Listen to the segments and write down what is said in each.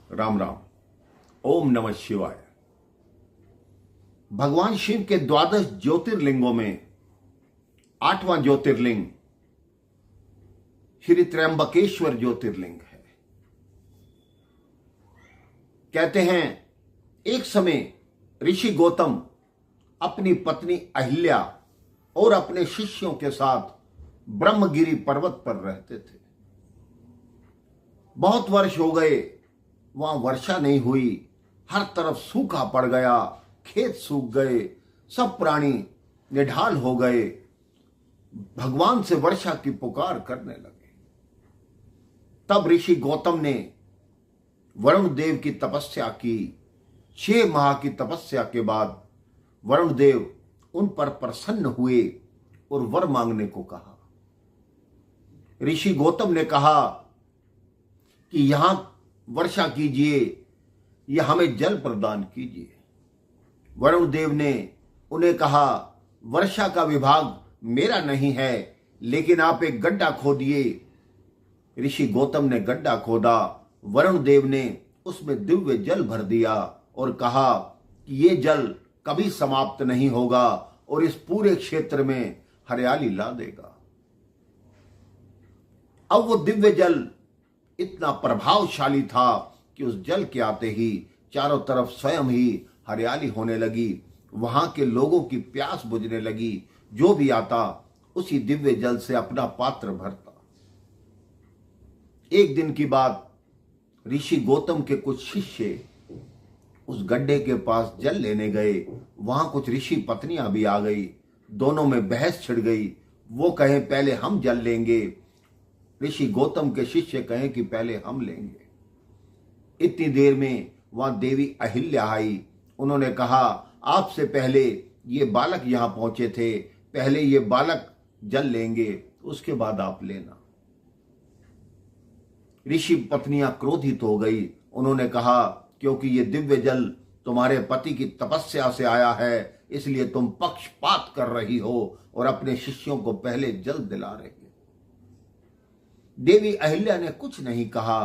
राम राम। ओम नमः शिवाय। भगवान शिव के 12 ज्योतिर्लिंगों में 8वां ज्योतिर्लिंग श्री त्र्यंबकेश्वर ज्योतिर्लिंग है। कहते हैं एक समय ऋषि गौतम अपनी पत्नी अहिल्या और अपने शिष्यों के साथ ब्रह्मगिरी पर्वत पर रहते थे। बहुत वर्ष हो गए, वहां वर्षा नहीं हुई, हर तरफ सूखा पड़ गया, खेत सूख गए, सब प्राणी निढाल हो गए, भगवान से वर्षा की पुकार करने लगे। तब ऋषि गौतम ने वरुण देव की तपस्या की। 6 माह की तपस्या के बाद वरुण देव उन पर प्रसन्न हुए और वर मांगने को कहा। ऋषि गौतम ने कहा कि यहां वर्षा कीजिए या हमें जल प्रदान कीजिए। वरुण देव ने उन्हें कहा, वर्षा का विभाग मेरा नहीं है, लेकिन आप एक गड्ढा खोदिए। ऋषि गौतम ने गड्ढा खोदा। वरुण देव ने उसमें दिव्य जल भर दिया और कहा कि ये जल कभी समाप्त नहीं होगा और इस पूरे क्षेत्र में हरियाली ला देगा। अब वो दिव्य जल इतना प्रभावशाली था कि उस जल के आते ही चारों तरफ स्वयं ही हरियाली होने लगी। वहां के लोगों की प्यास बुझने लगी। जो भी आता उसी दिव्य जल से अपना पात्र भरता। एक दिन की बात, ऋषि गौतम के कुछ शिष्य उस गड्ढे के पास जल लेने गए। वहां कुछ ऋषि पत्नियां भी आ गई। दोनों में बहस छिड़ गई। वो कहें पहले हम जल लेंगे, ऋषि गौतम के शिष्य कहें कि पहले हम लेंगे। इतनी देर में वहां देवी अहिल्या आई। उन्होंने कहा, आपसे पहले ये बालक यहां पहुंचे थे, पहले ये बालक जल लेंगे, उसके बाद आप लेना। ऋषि पत्नियां क्रोधित हो गई। उन्होंने कहा, क्योंकि ये दिव्य जल तुम्हारे पति की तपस्या से आया है, इसलिए तुम पक्षपात कर रही हो और अपने शिष्यों को पहले जल दिला रही हो। देवी अहिल्या ने कुछ नहीं कहा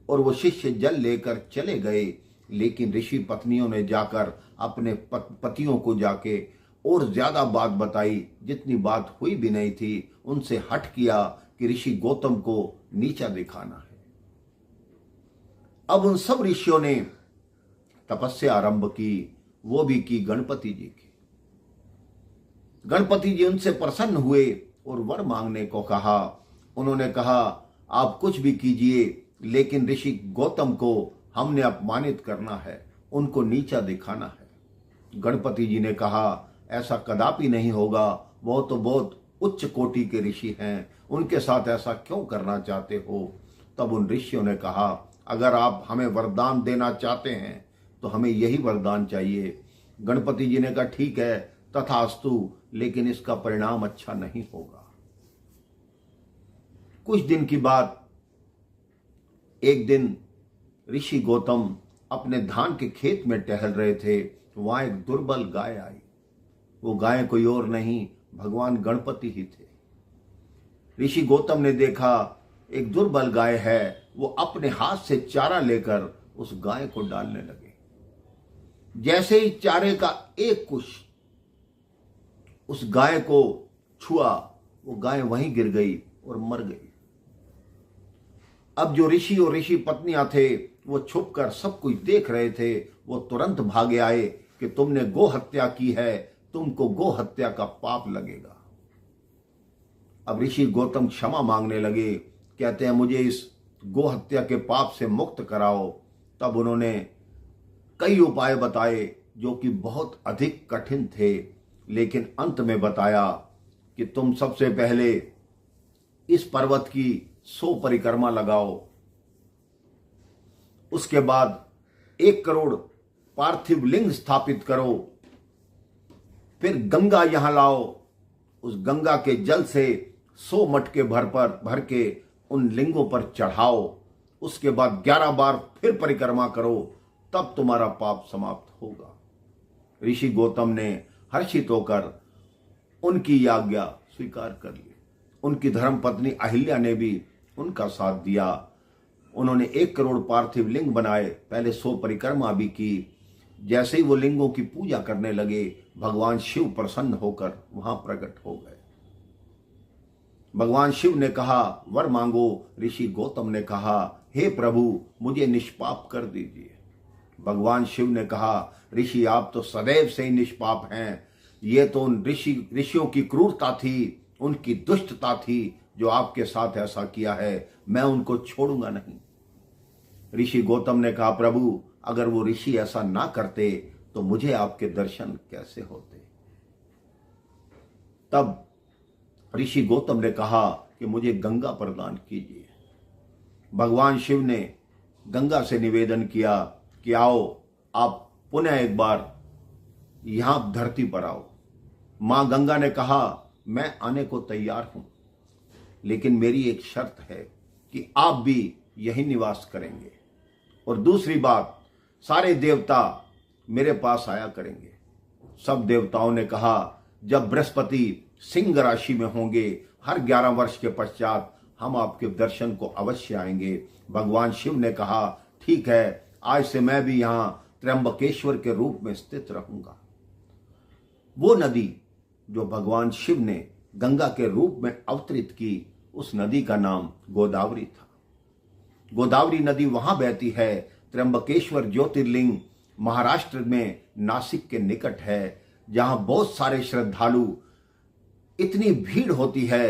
और वो शिष्य जल लेकर चले गए। लेकिन ऋषि पत्नियों ने जाकर अपने पतियों को जाके और ज्यादा बात बताई, जितनी बात हुई भी नहीं थी। उनसे हठ किया कि ऋषि गौतम को नीचा दिखाना है। अब उन सब ऋषियों ने तपस्या आरंभ की, वो भी की गणपति जी की। गणपति जी उनसे प्रसन्न हुए और वर मांगने को कहा। उन्होंने कहा, आप कुछ भी कीजिए, लेकिन ऋषि गौतम को हमने अपमानित करना है, उनको नीचा दिखाना है। गणपति जी ने कहा, ऐसा कदापि नहीं होगा, वो तो बहुत उच्च कोटि के ऋषि हैं, उनके साथ ऐसा क्यों करना चाहते हो। तब उन ऋषियों ने कहा, अगर आप हमें वरदान देना चाहते हैं तो हमें यही वरदान चाहिए। गणपति जी ने कहा, ठीक है, तथास्तु, लेकिन इसका परिणाम अच्छा नहीं होगा। कुछ दिन की बात, एक दिन ऋषि गौतम अपने धान के खेत में टहल रहे थे। वहां एक दुर्बल गाय आई। वो गाय कोई और नहीं, भगवान गणपति ही थे। ऋषि गौतम ने देखा एक दुर्बल गाय है। वो अपने हाथ से चारा लेकर उस गाय को डालने लगे। जैसे ही चारे का एक कुछ उस गाय को छुआ, वो गाय वहीं गिर गई और मर गई। अब जो ऋषि और ऋषि पत्नियां थे, वो छुपकर सब कुछ देख रहे थे। वो तुरंत भागे आए कि तुमने गो हत्या की है, तुमको गो हत्या का पाप लगेगा। अब ऋषि गौतम क्षमा मांगने लगे। कहते हैं, मुझे इस गो हत्या के पाप से मुक्त कराओ। तब उन्होंने कई उपाय बताए जो कि बहुत अधिक कठिन थे, लेकिन अंत में बताया कि तुम सबसे पहले इस पर्वत की 100 परिक्रमा लगाओ। उसके बाद 1 करोड़ पार्थिव लिंग स्थापित करो। फिर गंगा यहां लाओ। उस गंगा के जल से 100 मटके भर के उन लिंगों पर चढ़ाओ। उसके बाद 11 बार फिर परिक्रमा करो, तब तुम्हारा पाप समाप्त होगा। ऋषि गौतम ने हर्षित होकर उनकी आज्ञा स्वीकार कर ली। उनकी धर्मपत्नी अहिल्या ने भी उनका साथ दिया। उन्होंने 1 करोड़ पार्थिव लिंग बनाए, पहले 100 परिक्रमा भी की। जैसे ही वो लिंगों की पूजा करने लगे, भगवान शिव प्रसन्न होकर वहां प्रकट हो गए। भगवान शिव ने कहा, वर मांगो। ऋषि गौतम ने कहा, हे प्रभु, मुझे निष्पाप कर दीजिए। भगवान शिव ने कहा, ऋषि आप तो सदैव से ही निष्पाप हैं। ये तो ऋषियों की क्रूरता थी, उनकी दुष्टता थी जो आपके साथ ऐसा किया है। मैं उनको छोड़ूंगा नहीं। ऋषि गौतम ने कहा, प्रभु, अगर वो ऋषि ऐसा ना करते तो मुझे आपके दर्शन कैसे होते। तब ऋषि गौतम ने कहा कि मुझे गंगा प्रदान कीजिए। भगवान शिव ने गंगा से निवेदन किया कि आओ, आप पुनः एक बार यहां धरती पर आओ। मां गंगा ने कहा, मैं आने को तैयार हूं, लेकिन मेरी एक शर्त है कि आप भी यही निवास करेंगे। और दूसरी बात, सारे देवता मेरे पास आया करेंगे। सब देवताओं ने कहा, जब बृहस्पति सिंह राशि में होंगे, हर 11 वर्ष के पश्चात हम आपके दर्शन को अवश्य आएंगे। भगवान शिव ने कहा, ठीक है, आज से मैं भी यहां त्र्यंबकेश्वर के रूप में स्थित रहूंगा। वो नदी जो भगवान शिव ने गंगा के रूप में अवतरित की, उस नदी का नाम गोदावरी था। गोदावरी नदी वहां बहती है। त्र्यंबकेश्वर ज्योतिर्लिंग महाराष्ट्र में नासिक के निकट है, जहां बहुत सारे श्रद्धालु, इतनी भीड़ होती है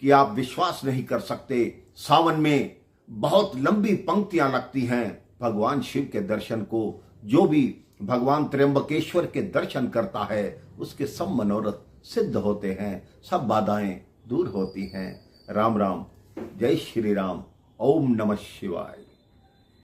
कि आप विश्वास नहीं कर सकते। सावन में बहुत लंबी पंक्तियां लगती हैं भगवान शिव के दर्शन को। जो भी भगवान त्र्यंबकेश्वर के दर्शन करता है, उसके सब मनोरथ सिद्ध होते हैं, सब बाधाएं दूर होती हैं। राम राम, जय श्री राम, ओम नमः शिवाय।